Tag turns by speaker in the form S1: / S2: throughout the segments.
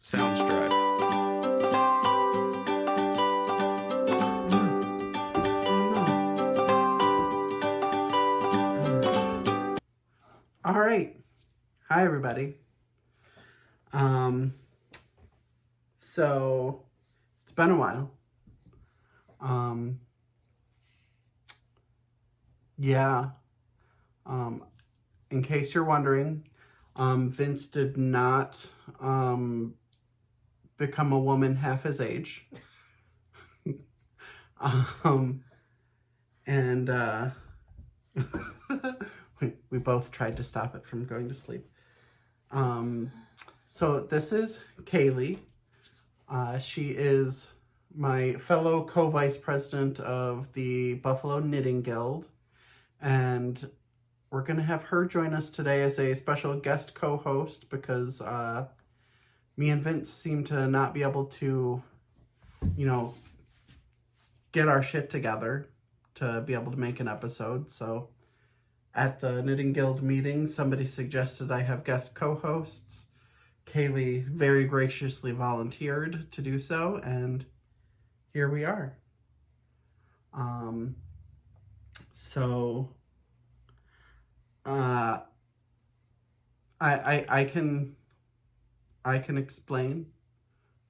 S1: Soundstripe.
S2: All right. Hi, everybody. So it's been a while. In case you're wondering, Vince did not become a woman half his age. We both tried to stop it from going to sleep. So this is Kayleigh. She is my fellow co-vice president of the Buffalo Knitting Guild, and we're going to have her join us today as a special guest co-host because me and Vince seem to not be able to, get our shit together to be able to make an episode. So at the Knitting Guild meeting, somebody suggested I have guest co-hosts. Kayleigh very graciously volunteered to do so, and here we are. I can explain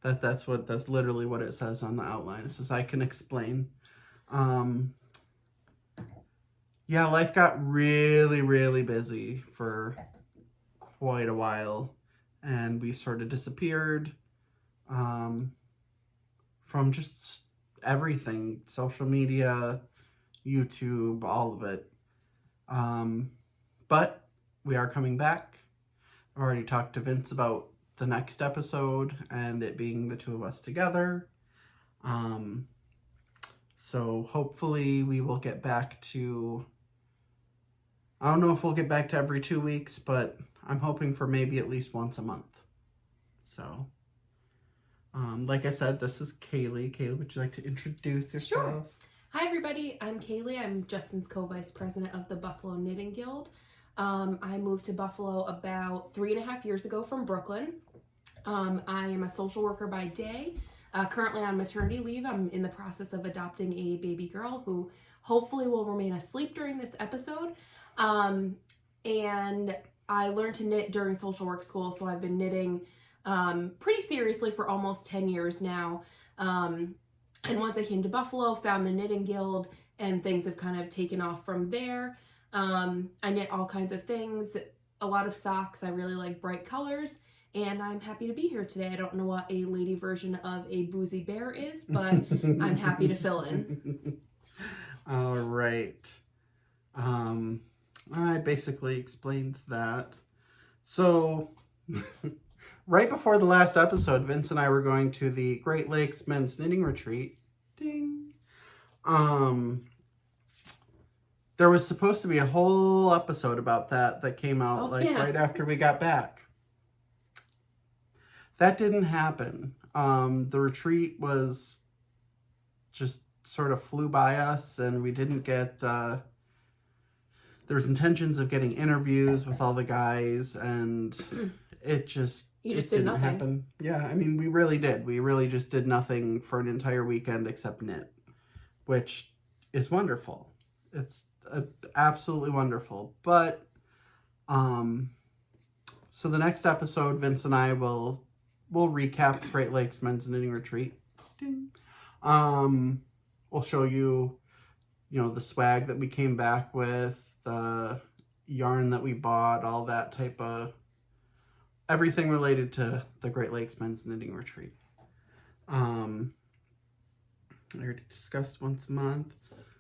S2: that's literally what it says on the outline. It says I can explain. Life got really, really busy for quite a while, and we sort of disappeared from just everything, social media, YouTube, all of it. But we are coming back. I've already talked to Vince about the next episode and it being the two of us together. So hopefully we will get back to, I don't know if we'll get back to every 2 weeks, but I'm hoping for maybe at least once a month. So, like I said, this is Kayleigh. Kayleigh, would you like to introduce yourself?
S3: Sure. Hi, everybody. I'm Kayleigh. I'm Justin's co-vice president of the Buffalo Knitting Guild. I moved to Buffalo about 3.5 years ago from Brooklyn. I am a social worker by day, currently on maternity leave. I'm in the process of adopting a baby girl who hopefully will remain asleep during this episode. And I learned to knit during social work school, so I've been knitting pretty seriously for almost 10 years now. And once I came to Buffalo, found the Knitting Guild, and things have kind of taken off from there. I knit all kinds of things, a lot of socks. I really like bright colors, and I'm happy to be here today. I don't know what a lady version of a Boozie bear is, but I'm happy to fill in.
S2: All right. I basically explained that. So, right before the last episode, Vince and I were going to the Great Lakes Men's Knitting Retreat. Ding. There was supposed to be a whole episode about that came out right after we got back. That didn't happen. The retreat was just sort of flew by us, and we didn't get, there was intentions of getting interviews with all the guys, and it just didn't happen. Yeah, I mean, we really did. We really just did nothing for an entire weekend except knit, which is wonderful. It's absolutely wonderful. But, so the next episode, Vince and I will recap the Great Lakes Men's Knitting Retreat. Ding. We'll show you, the swag that we came back with, the yarn that we bought, all that type of, everything related to the Great Lakes Men's Knitting Retreat. I already discussed once a month.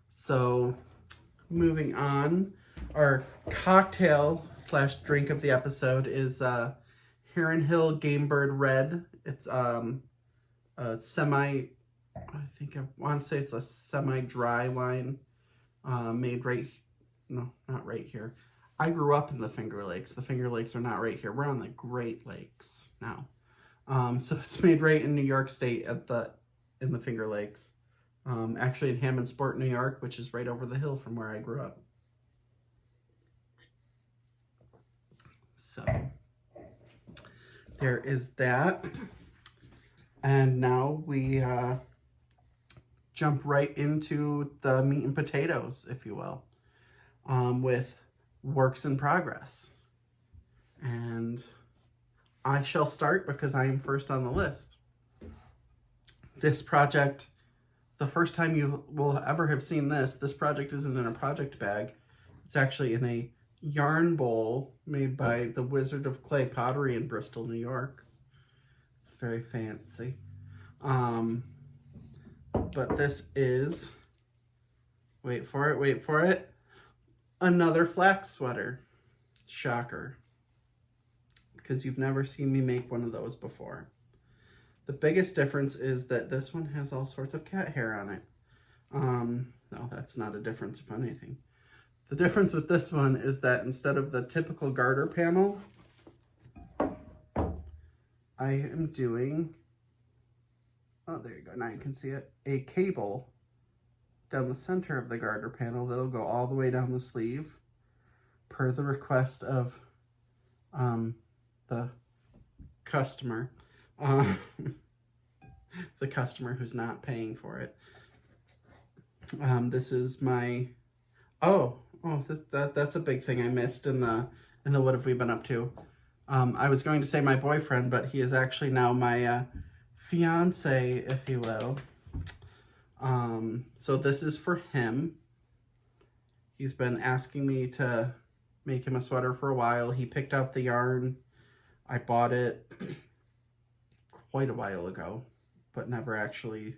S2: So, moving on, our cocktail / drink of the episode is Heron Hill Game Bird Red. It's a I want to say it's a semi-dry wine made not right here. I grew up in the Finger Lakes. The Finger Lakes are not right here. We're on the Great Lakes now. So it's made right in New York State in the Finger Lakes. Actually in Hammondsport, New York, which is right over the hill from where I grew up. So there is that. And now we jump right into the meat and potatoes, if you will, with works in progress. And I shall start because I am first on the list. This project, the first time you will ever have seen this project isn't in a project bag. It's actually in a yarn bowl made by the Wizard of Clay Pottery in Bristol, New York. It's very fancy. But this is, wait for it, another flax sweater. Shocker. Because you've never seen me make one of those before. The biggest difference is that this one has all sorts of cat hair on it. No, that's not a difference of anything. The difference with this one is that instead of the typical garter panel, I am doing, oh, there you go, now you can see it, a cable down the center of the garter panel that'll go all the way down the sleeve per the request of the customer. The customer who's not paying for it. This is my, that's a big thing I missed in the what have we been up to. I was going to say my boyfriend, but he is actually now my fiance, if you will. So this is for him. He's been asking me to make him a sweater for a while. He picked out the yarn. I bought it quite a while ago, but never actually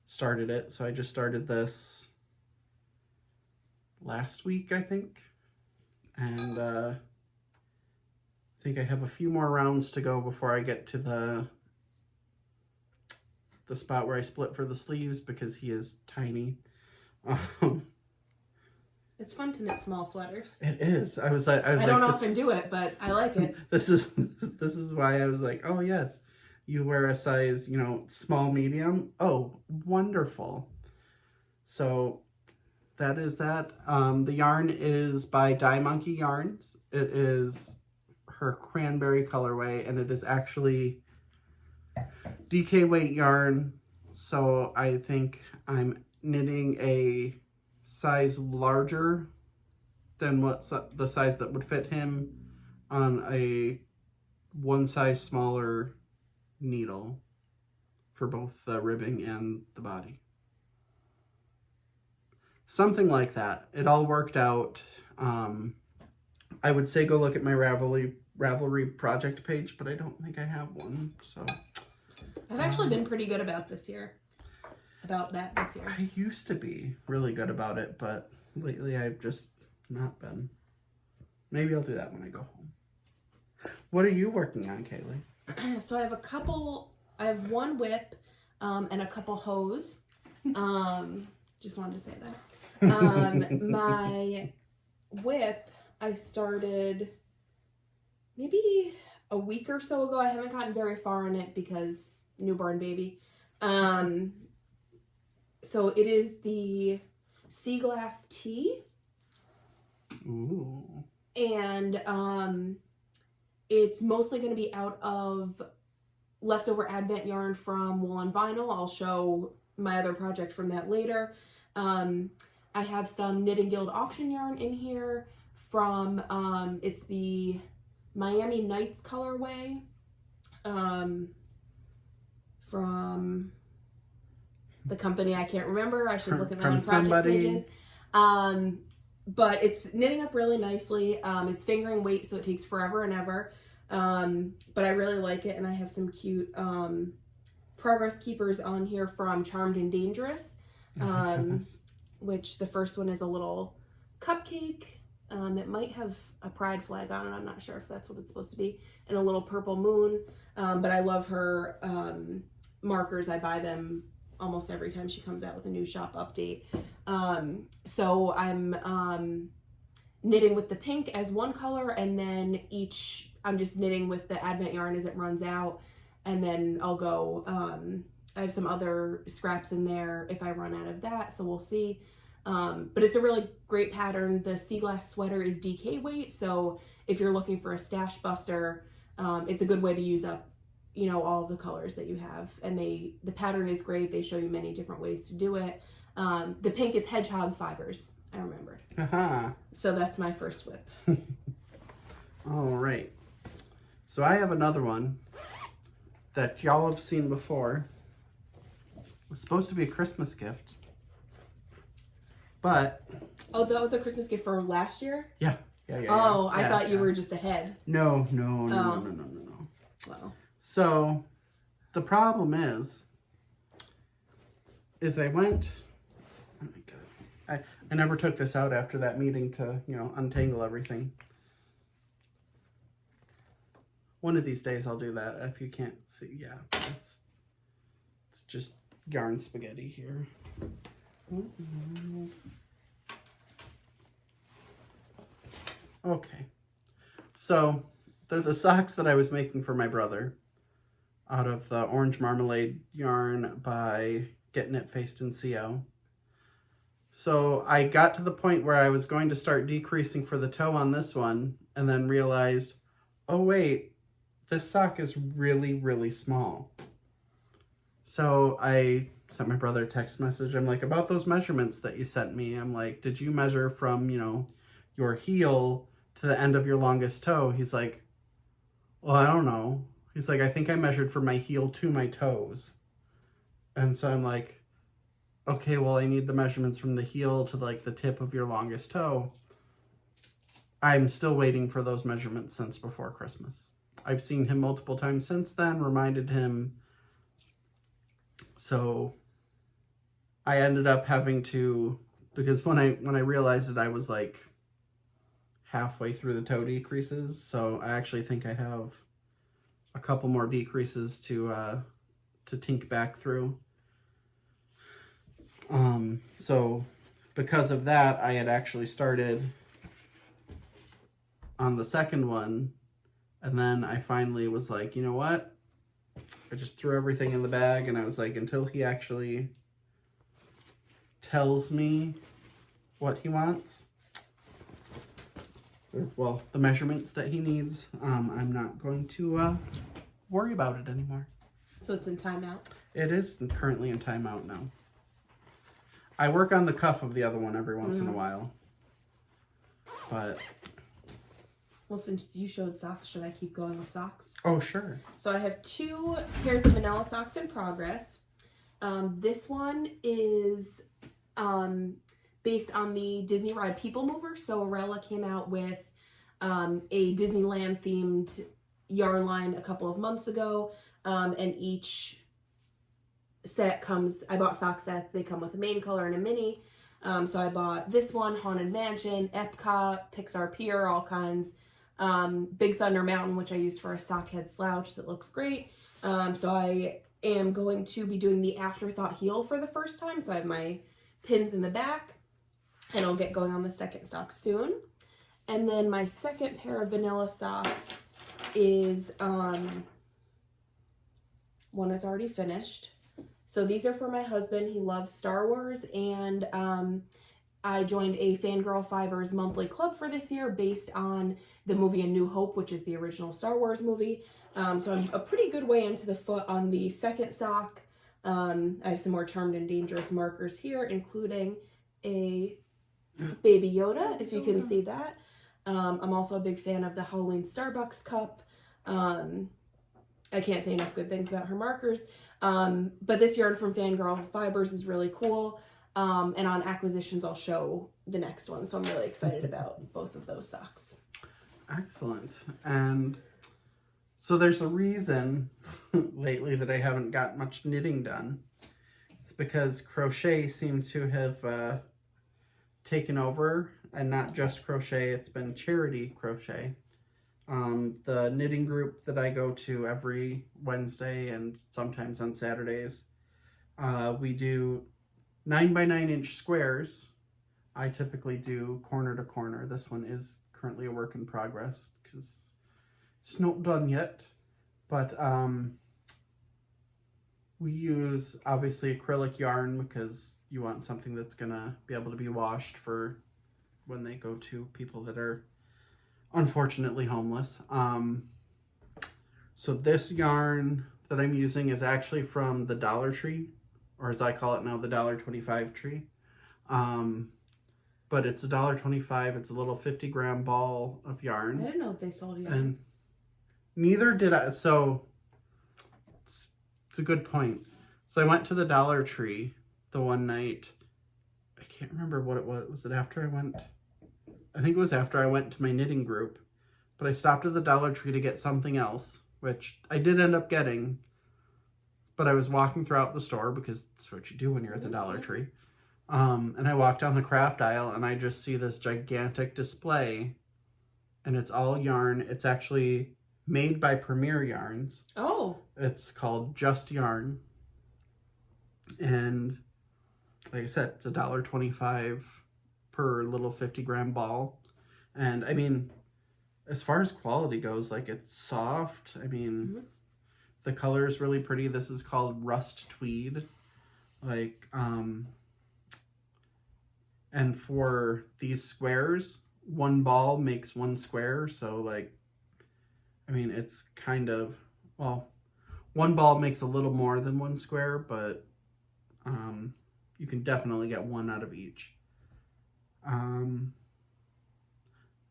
S2: started it. So I just started this last week, I think. And I think I have a few more rounds to go before I get to the spot where I split for the sleeves because he is tiny.
S3: It's fun to knit small sweaters.
S2: It is. I
S3: don't often do it, but I like it.
S2: This is why I was like, oh yes, you wear a size, small, medium. Oh, wonderful. So that is that. The yarn is by Dye Monkey Yarns. It is her cranberry colorway, and it is actually DK weight yarn. So I think I'm knitting a size larger than the size that would fit him on a one size smaller needle for both the ribbing and the body. Something like that. It all worked out. I would say go look at my Ravelry project page, but I don't think I have one. So
S3: I've actually been pretty good about this year.
S2: I used to be really good about it, but lately I've just not been. Maybe I'll do that when I go home. What are you working on, Kayleigh?
S3: So I have one whip and a couple hose. Just wanted to say that. My whip, I started maybe a week or so ago. I haven't gotten very far in it because newborn baby. So it is the Sea Glass Tea.
S2: Ooh.
S3: And it's mostly going to be out of leftover Advent yarn from Wool and Vinyl. I'll show my other project from that later. I have some Knit and Guild auction yarn in here from, it's the Miami Nights colorway from the company I can't remember. I should look at my own project pages. But it's knitting up really nicely. It's fingering weight, so it takes forever and ever. But I really like it, and I have some cute progress keepers on here from Charmed and Dangerous, which the first one is a little cupcake that might have a pride flag on it. I'm not sure if that's what it's supposed to be, and a little purple moon. But I love her markers. I buy them almost every time she comes out with a new shop update. So I'm knitting with the pink as one color, and then I'm just knitting with the Advent yarn as it runs out, and then I'll go, I have some other scraps in there if I run out of that, so we'll see. But it's a really great pattern. The Sea Glass sweater is DK weight, so if you're looking for a stash buster, it's a good way to use up you know, all of the colors that you have. And the pattern is great. They show you many different ways to do it. The pink is hedgehog fibers, I remembered. So that's my first whip.
S2: All right. So I have another one that y'all have seen before. It was supposed to be a Christmas gift. But...
S3: Oh, that was a Christmas gift for last year?
S2: Yeah.
S3: Oh, I thought you were just ahead.
S2: No.
S3: Wow.
S2: So, the problem is I went... Oh my God. I never took this out after that meeting to, you know, untangle everything. One of these days I'll do that if you can't see. Yeah, it's just yarn spaghetti here. Okay, so the socks that I was making for my brother out of the orange marmalade yarn by Get Knitfaced and CO. So I got to the point where I was going to start decreasing for the toe on this one and then realized, oh wait, this sock is really, really small. So I sent my brother a text message. I'm like, about those measurements that you sent me, I'm like, did you measure from, you know, your heel to the end of your longest toe? He's like, well, I don't know. He's like, I think I measured from my heel to my toes. And so I'm like, okay, well, I need the measurements from the heel to like the tip of your longest toe. I'm still waiting for those measurements since before Christmas. I've seen him multiple times since then, reminded him. So I ended up having to, because when I realized it, I was like halfway through the toe decreases. So I actually think I have a couple more decreases to tink back through. So because of that, I had actually started on the second one. And then I finally was like, you know what? I just threw everything in the bag and I was like, until he actually tells me what he wants, well, the measurements that he needs, I'm not going to worry about it anymore.
S3: So it's in timeout?
S2: It is currently in timeout now. I work on the cuff of the other one every once in a while. But...
S3: Well, since you showed socks, should I keep going with socks?
S2: Oh, sure.
S3: So I have 2 pairs of vanilla socks in progress. This one is based on the Disney ride People Mover. So Arella came out with a Disneyland themed yarn line a couple of months ago. And each set comes, I bought sock sets. They come with a main color and a mini. So I bought this one, Haunted Mansion, Epcot, Pixar Pier, all kinds. Big Thunder Mountain, which I used for a sock head slouch that looks great. So I am going to be doing the Afterthought heel for the first time. So I have my pins in the back and I'll get going on the second sock soon. And then my second pair of vanilla socks is, one is already finished. So these are for my husband. He loves Star Wars, and I joined a Fangirl Fibers monthly club for this year based on the movie A New Hope, which is the original Star Wars movie. So I'm a pretty good way into the foot on the second sock. I have some more Charmed and Dangerous markers here, including a Baby Yoda, if you can see that. I'm also a big fan of the Halloween Starbucks cup. I can't say enough good things about her markers. But this yarn from Fangirl Fibers is really cool. And on acquisitions, I'll show the next one. So I'm really excited about both of those socks.
S2: Excellent. And so there's a reason lately that I haven't got much knitting done. It's because crochet seems to have taken over, and not just crochet, it's been charity crochet. The knitting group that I go to every Wednesday and sometimes on Saturdays, we do 9x9 inch squares. I typically do corner to corner. This one is currently a work in progress because it's not done yet. But we use obviously acrylic yarn because you want something that's gonna be able to be washed for when they go to people that are unfortunately homeless. So this yarn that I'm using is actually from the Dollar Tree, or as I call it now, the $1.25 tree. But it's $1.25. It's a little 50-gram ball of yarn.
S3: I didn't know if they sold yarn.
S2: And neither did I. So it's a good point. So I went to the Dollar Tree the one night. I can't remember what it was. Was it after I went? I think it was after I went to my knitting group. But I stopped at the Dollar Tree to get something else, which I did end up getting. But I was walking throughout the store because that's what you do when you're at the Dollar Tree. And I walked down the craft aisle and I just see this gigantic display. And it's all yarn. It's actually made by Premier Yarns.
S3: Oh.
S2: It's called Just Yarn. And like I said, it's $1.25 per little 50-gram ball. And I mean, as far as quality goes, like, it's soft. I mean, the color is really pretty. This is called Rust Tweed. Like, and for these squares, one ball makes one square. So, like, I mean, it's kind of, well, one ball makes a little more than one square, but you can definitely get one out of each.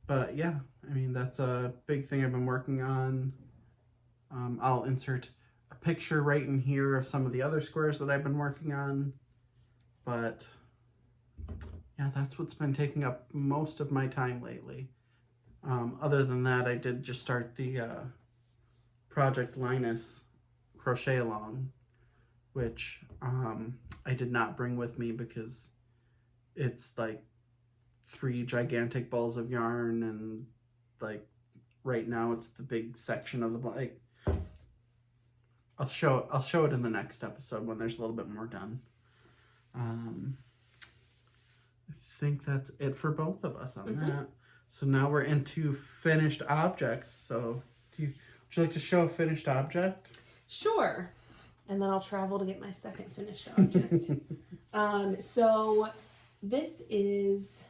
S2: But yeah, I mean, that's a big thing I've been working on. I'll insert a picture right in here of some of the other squares that I've been working on. But yeah, that's what's been taking up most of my time lately. Other than that, I did just start the Project Linus crochet along, which I did not bring with me because it's like 3 gigantic balls of yarn, and like right now it's the big section of the, like, I'll show it in the next episode when there's a little bit more done. I think that's it for both of us on that. So now we're into finished objects. So would you like to show a finished object?
S3: Sure. And then I'll travel to get my second finished object. So this is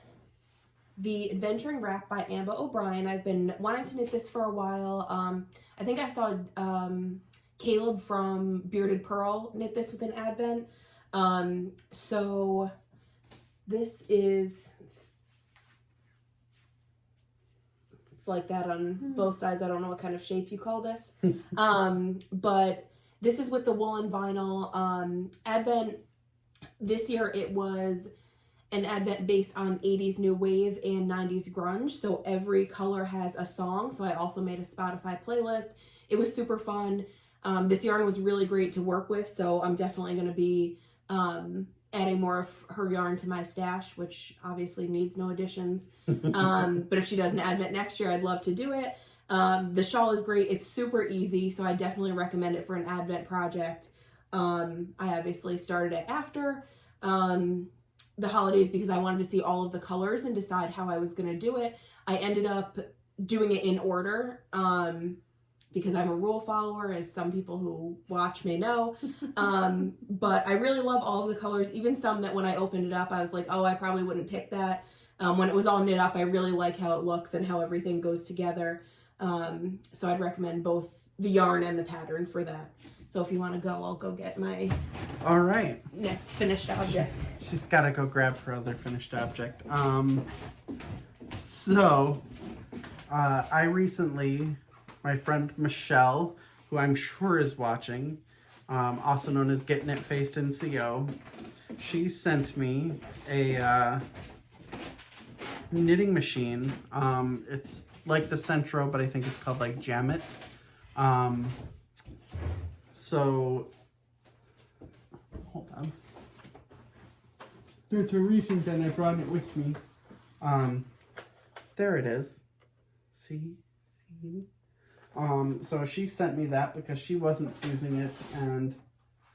S3: the Adventuring Wrap by Amba O'Brien. I've been wanting to knit this for a while. I think I saw Kayleigh from Bearded Pearl knit this with an Advent. So this is, it's like that on both sides. I don't know what kind of shape you call this. But this is with the woolen vinyl. Advent, this year it was an Advent based on 80s New Wave and 90s grunge. So every color has a song. So I also made a Spotify playlist. It was super fun. This yarn was really great to work with. So I'm definitely going to be adding more of her yarn to my stash, which obviously needs no additions. But if she does an Advent next year, I'd love to do it. The shawl is great. It's super easy. So I definitely recommend it for an Advent project. I obviously started it after the holidays because I wanted to see all of the colors and decide how I was going to do it. I ended up doing it in order because I'm a rule follower, as some people who watch may know. But I really love all of the colors, even some that when I opened it up, I was like, oh, I probably wouldn't pick that. When it was all knit up, I really like how it looks and how everything goes together. So I'd recommend both the yarn and the pattern for that. So if you want to go, I'll go get my next finished object.
S2: She's got to go grab her other finished object. I recently, my friend Michelle, who I'm sure is watching, also known as Get Knitfaced in CO, she sent me a knitting machine. It's like the Centro, but I think it's called like Jamit. So, hold on. There's a reason that I brought it with me. There it is. See? So she sent me that because she wasn't using it, and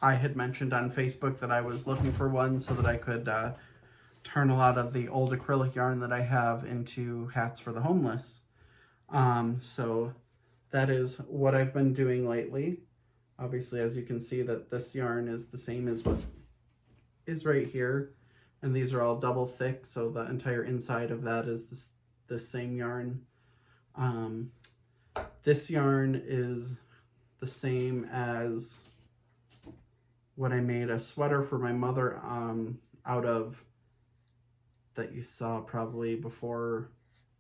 S2: I had mentioned on Facebook that I was looking for one so that I could turn a lot of the old acrylic yarn that I have into hats for the homeless. So that is what I've been doing lately. Obviously, as you can see, that this yarn is the same as what is right here. And these are all double thick, so the entire inside of that is the same yarn. This yarn is the same as what I made a sweater for my mother out of, that you saw probably before,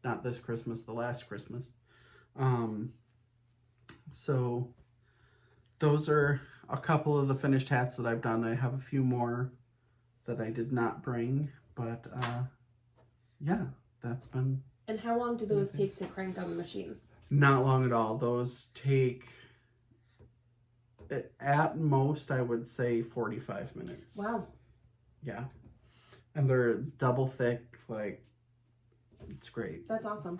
S2: not this Christmas, the last Christmas. So those are a couple of the finished hats that I've done. I have a few more that I did not bring, but yeah, that's been...
S3: And how long do those take to crank on the machine?
S2: Not long at all. Those take, at most, I would say 45 minutes.
S3: Wow.
S2: Yeah. And they're double thick, like, it's great.
S3: That's awesome.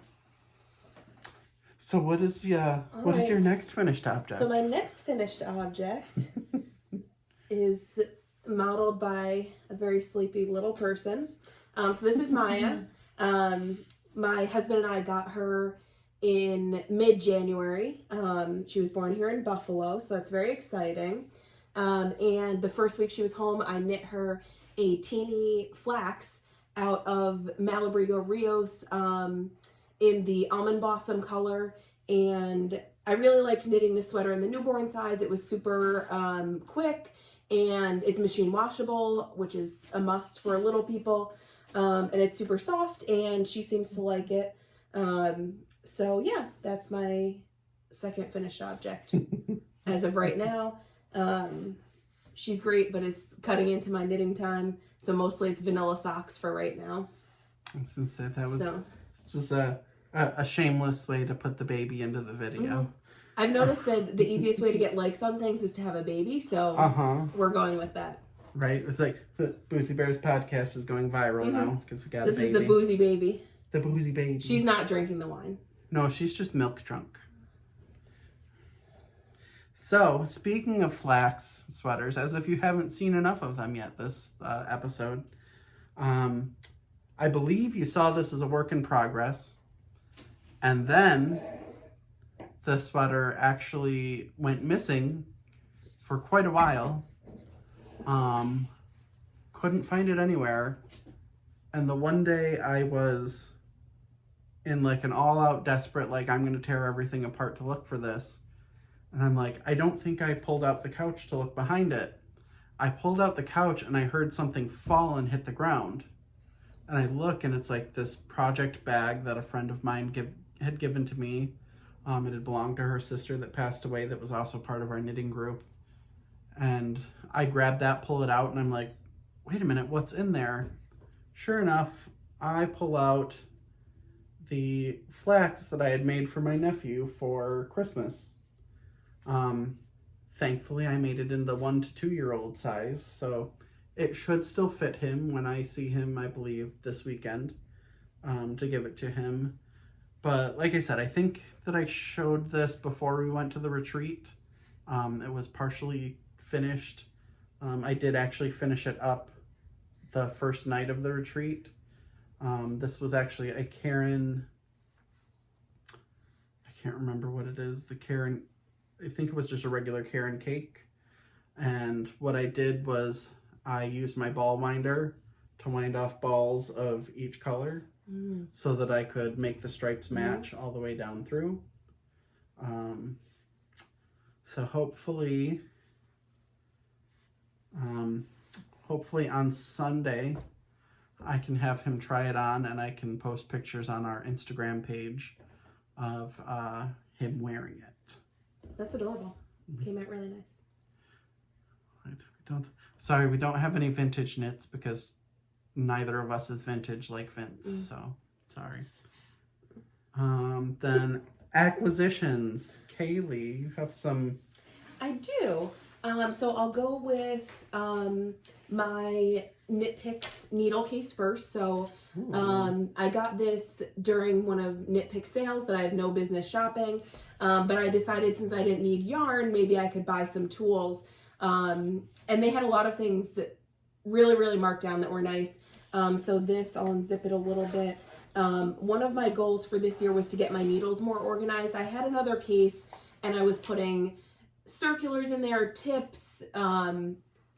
S2: So what is your next finished object?
S3: So my next finished object is modeled by a very sleepy little person. So this is Maya. My husband and I got her in mid-January. She was born here in Buffalo, so that's very exciting. And the first week she was home, I knit her a teeny flax out of Malabrigo Rios in the almond blossom color. And I really liked knitting this sweater in the newborn size. It was super quick, and it's machine washable, which is a must for little people. And it's super soft, and she seems to like it. So yeah, that's my second finished object as of right now. She's great, but is cutting into my knitting time. So mostly it's vanilla socks for right now.
S2: I was gonna say this was a shameless way to put the baby into the video.
S3: Mm-hmm. I've noticed that the easiest way to get likes on things is to have a baby, so we're going with that.
S2: Right? It's like the Boozie Bears podcast is going viral now because we got a baby.
S3: This is the Boozie baby.
S2: The Boozie baby.
S3: She's not drinking the wine.
S2: No, she's just milk drunk. So, speaking of flax sweaters, as if you haven't seen enough of them yet this episode, I believe you saw this as a work in progress. And then the sweater actually went missing for quite a while. Couldn't find it anywhere. And the one day I was in like an all-out desperate, like I'm going to tear everything apart to look for this. And I'm like, I don't think I pulled out the couch to look behind it. I pulled out the couch and I heard something fall and hit the ground. And I look and it's like this project bag that a friend of mine had given to me. It had belonged to her sister that passed away that was also part of our knitting group. And I grabbed that, pull it out, and I'm like, wait a minute, what's in there? Sure enough, I pull out the flax that I had made for my nephew for Christmas. Thankfully, I made it in the 1 to 2 year old size, so it should still fit him when I see him, I believe, this weekend, to give it to him. But like I said, I think that I showed this before we went to the retreat. It was partially finished. I did actually finish it up the first night of the retreat. This was actually a Karen, I can't remember what it is, the Karen, I think it was just a regular Karen cake. And what I did was I used my ball winder to wind off balls of each color so that I could make the stripes match all the way down through. So hopefully on Sunday I can have him try it on and I can post pictures on our Instagram page of him wearing it.
S3: That's adorable. Came out really nice.
S2: We don't have any vintage knits because neither of us is vintage like Vince, so sorry. Then acquisitions. Kayleigh, you have some...
S3: I do. So I'll go with my Knitpicks needle case first. So I got this during one of Knitpicks sales that I have no business shopping. But I decided since I didn't need yarn, maybe I could buy some tools. And they had a lot of things that really, really marked down that were nice. So this, I'll unzip it a little bit. One of my goals for this year was to get my needles more organized. I had another case and I was putting circulars in there, tips. I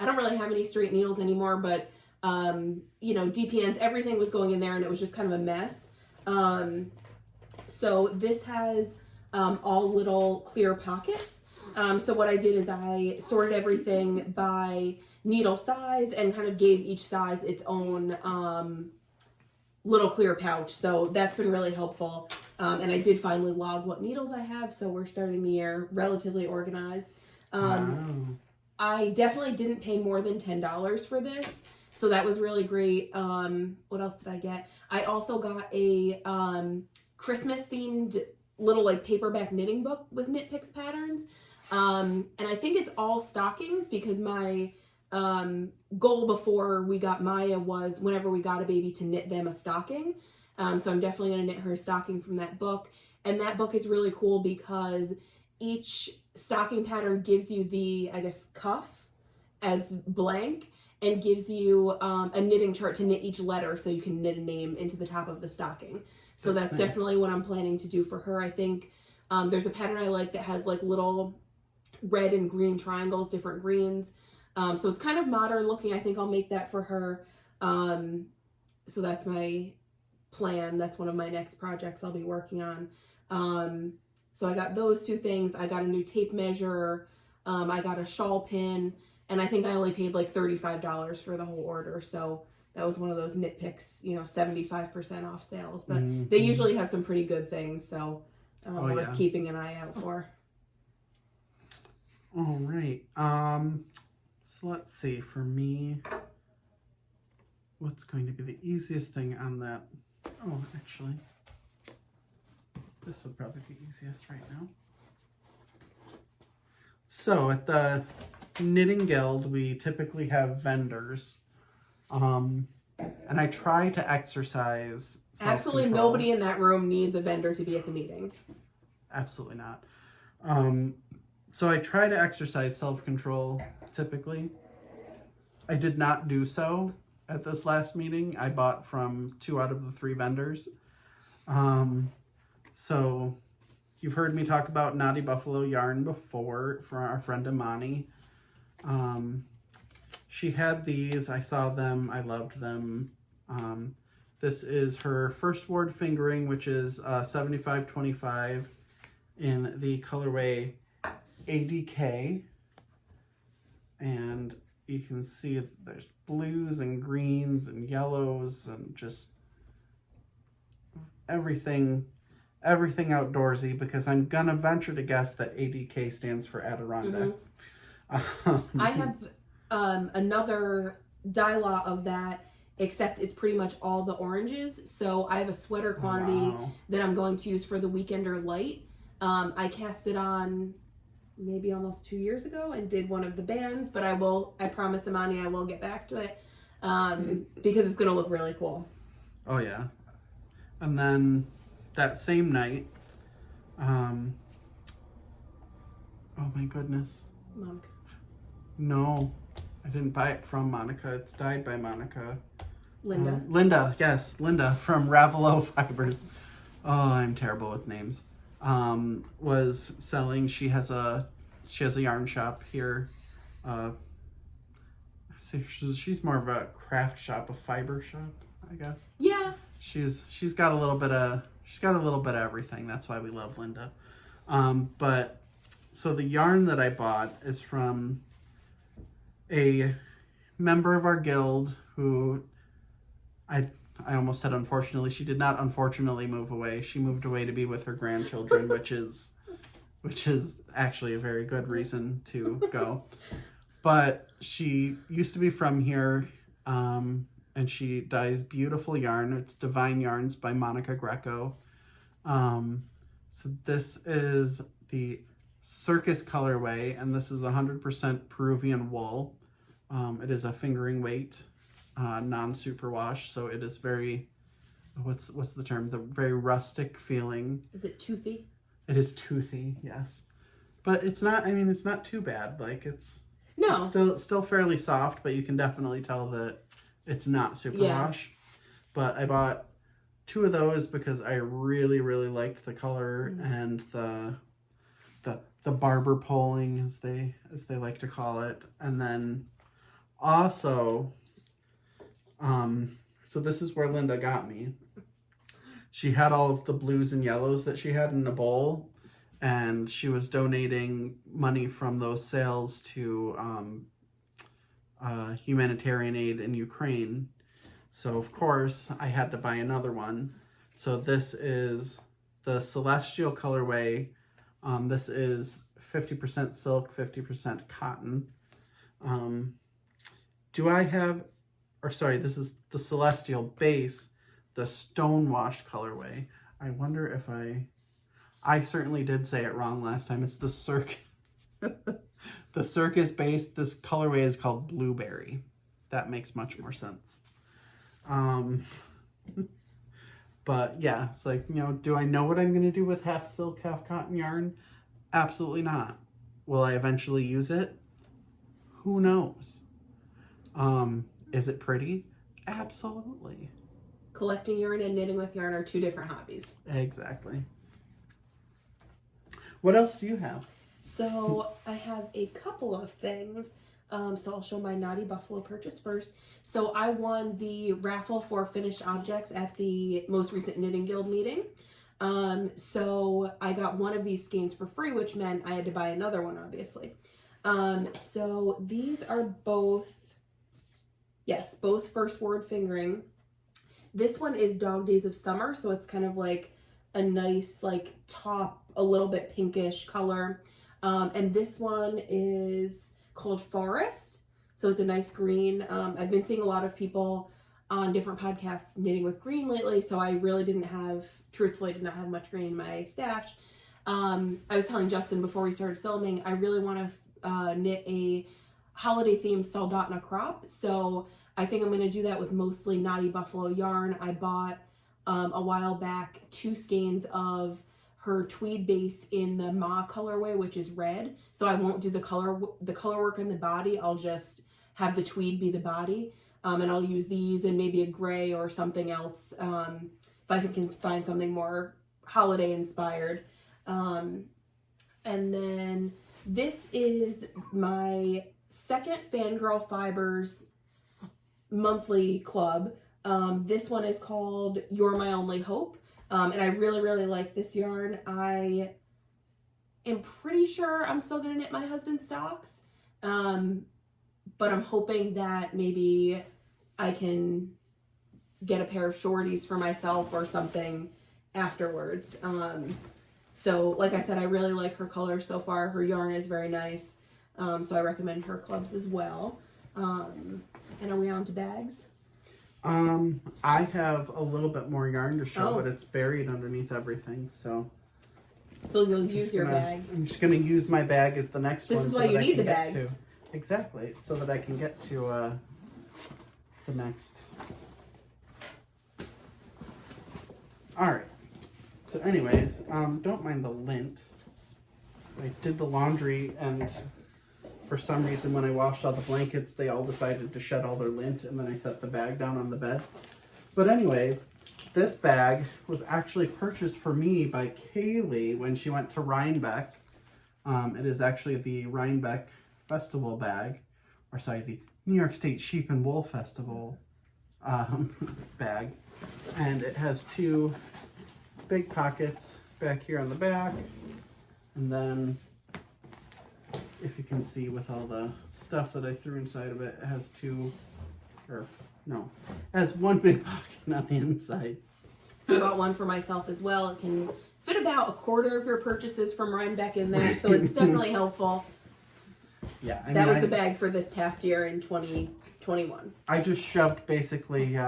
S3: don't really have any straight needles anymore, but DPNs, everything was going in there and it was just kind of a mess. So this has all little clear pockets. So what I did is I sorted everything by needle size and kind of gave each size its own little clear pouch. So that's been really helpful. And I did finally log what needles I have, so we're starting the year relatively organized.
S2: Wow.
S3: I definitely didn't pay more than $10 for this, so that was really great. What else did I get? I also got a Christmas themed little like paperback knitting book with Knitfaced patterns. And I think it's all stockings because my goal before we got Maya was whenever we got a baby to knit them a stocking. So I'm definitely going to knit her a stocking from that book. And that book is really cool because each stocking pattern gives you the, I guess, cuff as blank and gives you a knitting chart to knit each letter so you can knit a name into the top of the stocking. So that's
S2: nice.
S3: Definitely what I'm planning to do for her. I think there's a pattern I like that has like little red and green triangles, different greens. So it's kind of modern looking. I think I'll make that for her. So that's my plan. That's one of my next projects I'll be working on. So I got those two things. I got a new tape measure. I got a shawl pin, and I think I only paid like $35 for the whole order. So that was one of those Knit Picks, 75% off sales. But they usually have some pretty good things, so worth keeping an eye out for.
S2: All right. So let's see. For me, what's going to be the easiest thing on that? Oh, actually, this would probably be easiest right now. So at the Knitting Guild, we typically have vendors. And I try to exercise self-control.
S3: Absolutely nobody in that room needs a vendor to be at the meeting.
S2: Absolutely not. So I try to exercise self-control typically. I did not do so at this last meeting. I bought from 2 out of the 3 vendors. So you've heard me talk about Naughty Buffalo yarn before for our friend Imani. She had these. I saw them. I loved them. This is her first ward fingering, which is 7525 in the colorway ADK. And you can see there's blues and greens and yellows and just everything outdoorsy, because I'm gonna venture to guess that ADK stands for Adirondack.
S3: I have another dye lot of that, except it's pretty much all the oranges. So I have a sweater quantity that I'm going to use for the Weekender Light. I cast it on maybe almost 2 years ago and did one of the bands, but I promise Imani I will get back to it because it's going to look really cool.
S2: Oh yeah. And then that same night, oh my goodness.
S3: Monica.
S2: No, I didn't buy it from Monica. It's dyed by Monica.
S3: Linda.
S2: Linda, yes, Linda from Ravelry Fibers. Oh, I'm terrible with names. Was selling. She has a yarn shop here. She's more of a craft shop, a fiber shop, I guess.
S3: Yeah.
S2: She's got a little bit of everything. That's why we love Linda. But so the yarn that I bought is from a member of our guild who I almost said unfortunately. She did not unfortunately move away. She moved away to be with her grandchildren, which is actually a very good reason to go. But she used to be from here, and she dyes beautiful yarn. It's Divine Yarns by Monica Greco. So this is the Circus colorway, and this is 100% Peruvian wool. It is a fingering weight, non-superwash, so it is very, what's the term? The very rustic feeling.
S3: Is it toothy?
S2: It is toothy, yes. But it's not, it's not too bad. Like it's still fairly soft, but you can definitely tell that it's not superwash. But I bought 2 of those because I really, really liked the color and the barber poling, as they like to call it. And then also, so this is where Linda got me. She had all of the blues and yellows that she had in a bowl, and she was donating money from those sales to humanitarian aid in Ukraine. So of course I had to buy another one. So this is the Celestial colorway. This is 50% silk, 50% cotton. This is the Celestial base, the Stonewashed colorway. I wonder if I certainly did say it wrong last time. It's the Cirque. The Circus base. This colorway is called Blueberry. That makes much more sense. But yeah, it's like, do I know what I'm going to do with half silk, half cotton yarn? Absolutely not. Will I eventually use it? Who knows? Is it pretty? Absolutely.
S3: Collecting yarn and knitting with yarn are two different hobbies.
S2: Exactly. What else do you have?
S3: So I have a couple of things. So I'll show my Naughty Buffalo purchase first. So I won the raffle for finished objects at the most recent Knitting Guild meeting. So I got one of these skeins for free, which meant I had to buy another one, obviously. So these are both first word fingering. This one is Dog Days of Summer, so it's kind of like a nice like top, a little bit pinkish color. And this one is called Forest, so it's a nice green. I've been seeing a lot of people on different podcasts knitting with green lately, so I really truthfully did not have much green in my stash. I was telling Justin before we started filming, I really want to knit a holiday themed Soldotna crop, so I think I'm going to do that with mostly Naughty Buffalo yarn. I bought a while back 2 skeins of her tweed base in the Ma colorway, which is red. So I won't do the color work in the body. I'll just have the tweed be the body. And I'll use these and maybe a gray or something else if I can find something more holiday inspired. And then this is my second Fangirl Fibers monthly club. This one is called You're My Only Hope. And I really, really like this yarn. I am pretty sure I'm still going to knit my husband's socks. But I'm hoping that maybe I can get a pair of shorties for myself or something afterwards. So like I said, I really like her color so far. Her yarn is very nice. So I recommend her clubs as well. And are we on to bags?
S2: I have a little bit more yarn to show, but it's buried underneath everything, so
S3: you'll use your bag.
S2: I'm just going to use my bag as the next one.
S3: This is why you need the bags.
S2: Exactly, so that I can get to the next. Alright, so anyways, don't mind the lint. I did the laundry, and for some reason, when I washed all the blankets, they all decided to shed all their lint, and then I set the bag down on the bed. But anyways, this bag was actually purchased for me by Kayleigh when she went to Rhinebeck. It is actually the Rhinebeck Festival bag, the New York State Sheep and Wool Festival bag. And it has 2 big pockets back here on the back, and then if you can see with all the stuff that I threw inside of it, it has has 1 big pocket on the inside.
S3: I bought one for myself as well. It can fit about a quarter of your purchases from Rhinebeck in there, so it's definitely helpful. Yeah, that was the bag for this past year in 2021.
S2: I just shoved basically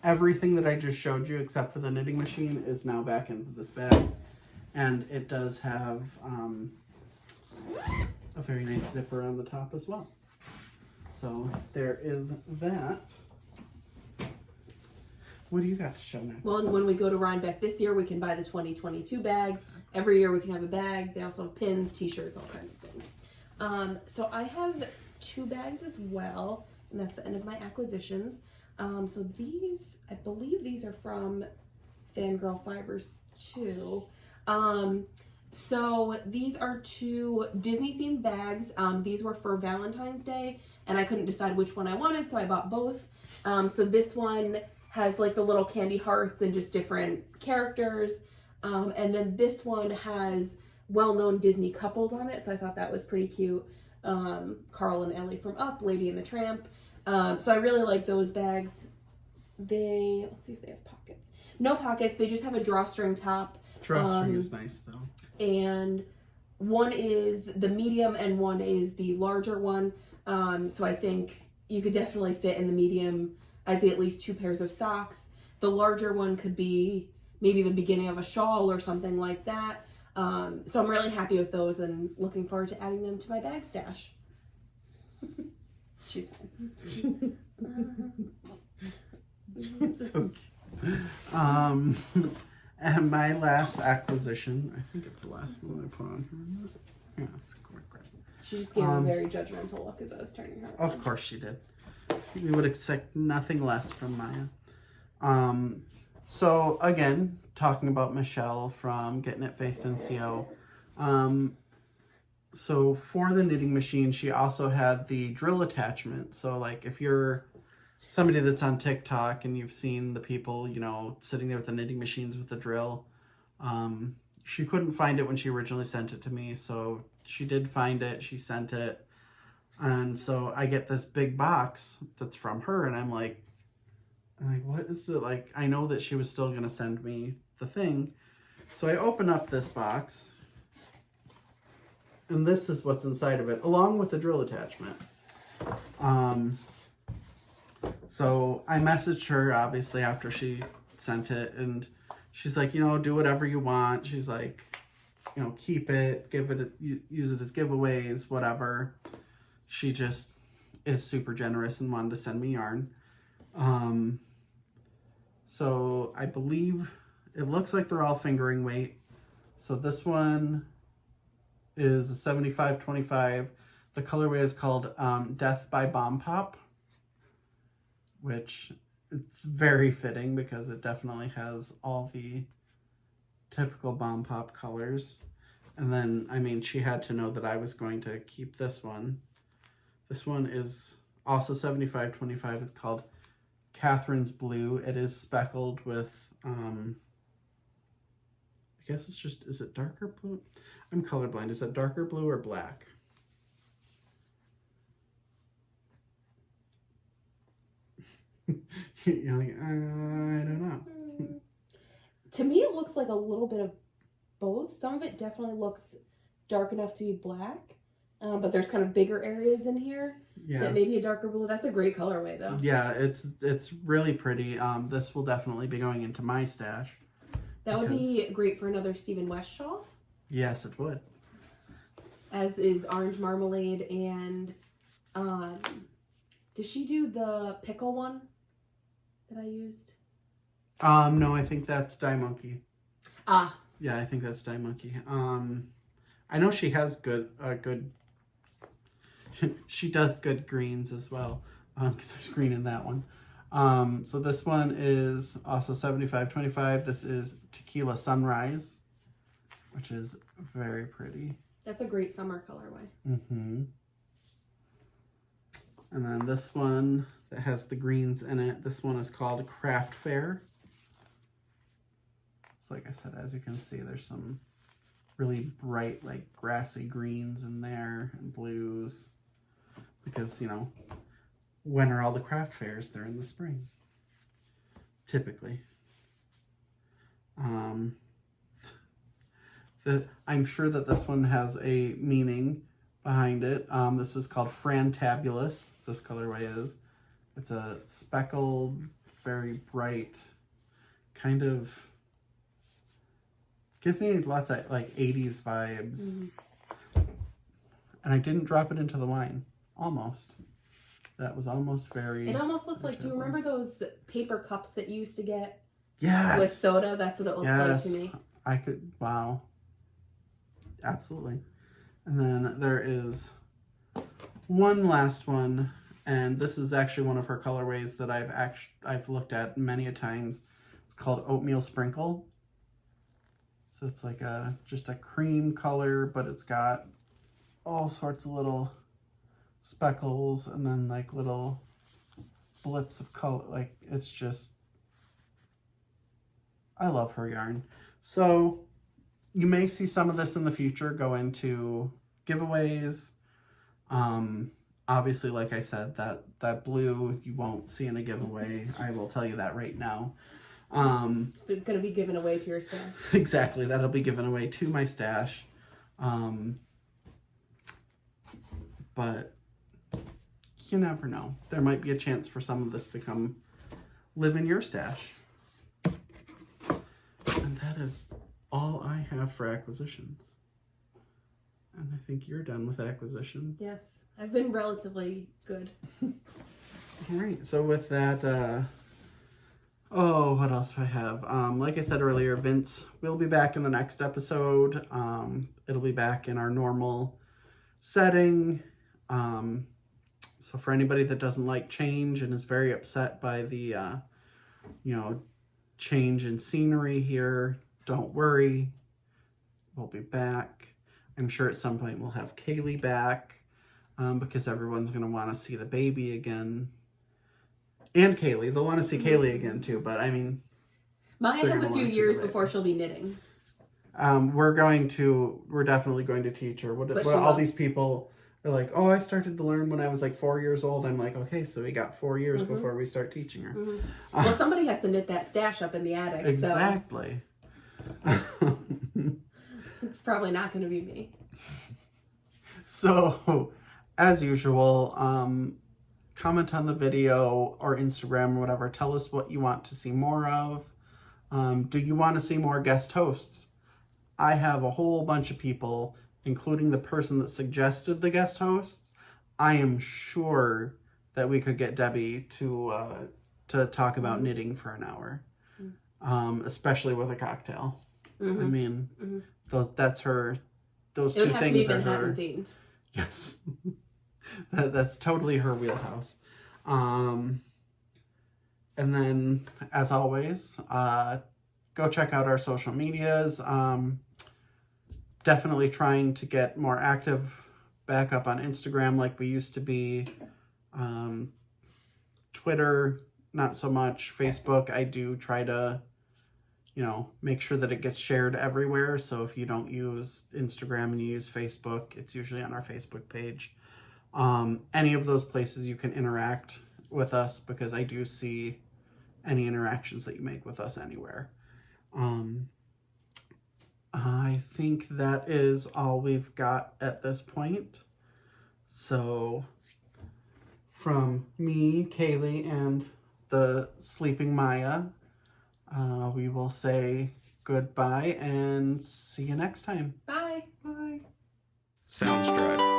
S2: everything that I just showed you except for the knitting machine is now back into this bag. And it does have a very nice zipper on the top as well. So there is that. What do you got to show next?
S3: Well, when we go to Rhinebeck this year, we can buy the 2022 bags. Every year we can have a bag. They also have pins, t-shirts, all kinds of things. So I have 2 bags as well, and that's the end of my acquisitions. So these, I believe these are from Fangirl Fibers too. So these are 2 Disney themed bags. These were for Valentine's Day, and I couldn't decide which one I wanted, so I bought both. So this one has like the little candy hearts and just different characters. And then this one has well-known Disney couples on it, so I thought that was pretty cute. Carl and Ellie from Up, Lady and the Tramp. So I really like those bags. Let's see if they have pockets. No pockets, they just have a drawstring top.
S2: Drawstring is nice though.
S3: And one is the medium and one is the larger one. So I think you could definitely fit in the medium, I'd say at least 2 pairs of socks. The larger one could be maybe the beginning of a shawl or something like that. So I'm really happy with those and looking forward to adding them to my bag stash. She's fine.
S2: So cute. And my last acquisition, I think it's the last one I put on here. Yeah, it's correct.
S3: She just gave a very judgmental look as I was turning her around.
S2: Of course she did. You would expect nothing less from Maya. So again, talking about Michelle from Get Knitfaced NCO. So for the knitting machine, she also had the drill attachment. So like if you're somebody that's on TikTok and you've seen the people, you know, sitting there with the knitting machines with the drill, she couldn't find it when she originally sent it to me. So she did find it. She sent it. And so I get this big box that's from her, and I'm like, what is it? Like, I know that she was still going to send me the thing. So I open up this box, and this is what's inside of it, along with the drill attachment. So I messaged her, obviously, after she sent it, and she's like, you know, do whatever you want. She's like, you know, keep it, use it as giveaways, whatever. She just is super generous and wanted to send me yarn. So I believe it looks like they're all fingering weight. So this one is a 75-25. The colorway is called Death by Bomb Pop, which it's very fitting because it definitely has all the typical Bomb Pop colors. And then, I mean, she had to know that I was going to keep this one. This one is also 75-25. It's called Catherine's Blue. It is speckled with, I guess it's just, is it darker blue? I'm colorblind. Is it darker blue or black? You're like, I don't know.
S3: To me, it looks like a little bit of both. Some of it definitely looks dark enough to be black, but there's kind of bigger areas in here that maybe a darker blue. That's a great colorway, though.
S2: Yeah, it's really pretty. This will definitely be going into my stash.
S3: That would be great for another Stephen West shawl.
S2: Yes, it would.
S3: As is Orange Marmalade and, does she do the pickle one that I used?
S2: No, I think that's Dye Monkey.
S3: Ah.
S2: Yeah, I think that's Dye Monkey. I know she has good, she does good greens as well, because there's green in that one. So this one is also 75-25. This is Tequila Sunrise, which is very pretty.
S3: That's a great summer colorway.
S2: Mm-hmm. And then this one that has the greens in it, this one is called Craft Fair. So like I said, as you can see, there's some really bright, like grassy greens in there and blues. Because, you know, when are all the craft fairs? They're in the spring, typically. I'm sure that this one has a meaning behind it. This is called Frantabulous. This colorway is. It's a speckled, very bright, kind of gives me lots of like 80s vibes. Mm-hmm. And I didn't drop it into the wine. Almost. That was almost very...
S3: It almost looks like, do you remember those paper cups that you used to get?
S2: Yes.
S3: With soda? That's what it looks like to me.
S2: I could, wow. Absolutely. And then there is one last one, and this is actually one of her colorways that I've looked at many a times. It's called Oatmeal Sprinkle. So it's like just a cream color, but it's got all sorts of little speckles and then like little blips of color. Like, it's just, I love her yarn. So you may see some of this in the future go into giveaways. Obviously, like I said, that blue you won't see in a giveaway. I will tell you that right now.
S3: It's going to be given away to your stash.
S2: Exactly. That'll be given away to my stash. But you never know. There might be a chance for some of this to come live in your stash. And that is all I have for acquisitions. And I think you're done with acquisition.
S3: Yes. I've been relatively good.
S2: All right. So with that, what else do I have? Like I said earlier, Vince will be back in the next episode. It'll be back in our normal setting. So for anybody that doesn't like change and is very upset by the, change in scenery here, don't worry. We'll be back. I'm sure at some point we'll have Kayleigh back, because everyone's going to want to see the baby again. And Kayleigh. They'll want to see Kayleigh again too, but I mean...
S3: Maya has a few years before she'll be knitting.
S2: We're definitely going to teach her. What all these people are like, oh, I started to learn when I was like 4 years old. I'm like, okay, so we got 4 years before we start teaching her.
S3: Well, somebody has to knit that stash up in the attic.
S2: Exactly.
S3: So it's probably not going to be me.
S2: So, as usual, comment on the video or Instagram or whatever. Tell us what you want to see more of. Do you want to see more guest hosts? I have a whole bunch of people, including the person that suggested the guest hosts. I am sure that we could get Debbie to talk about knitting for an hour, especially with a cocktail. I mean, those two things are her.
S3: It would have to be Manhattan themed.
S2: Yes, that's totally her wheelhouse. And then, as always, go check out our social medias. Definitely trying to get more active back up on Instagram like we used to be. Twitter, not so much. Facebook, I do try to, make sure that it gets shared everywhere. So if you don't use Instagram and you use Facebook, it's usually on our Facebook page. Any of those places you can interact with us, because I do see any interactions that you make with us anywhere. I think that is all we've got at this point. So from me, Kayleigh, and the sleeping Maya, we will say goodbye and see you next time.
S3: Bye.
S2: Bye.
S1: Soundstripe.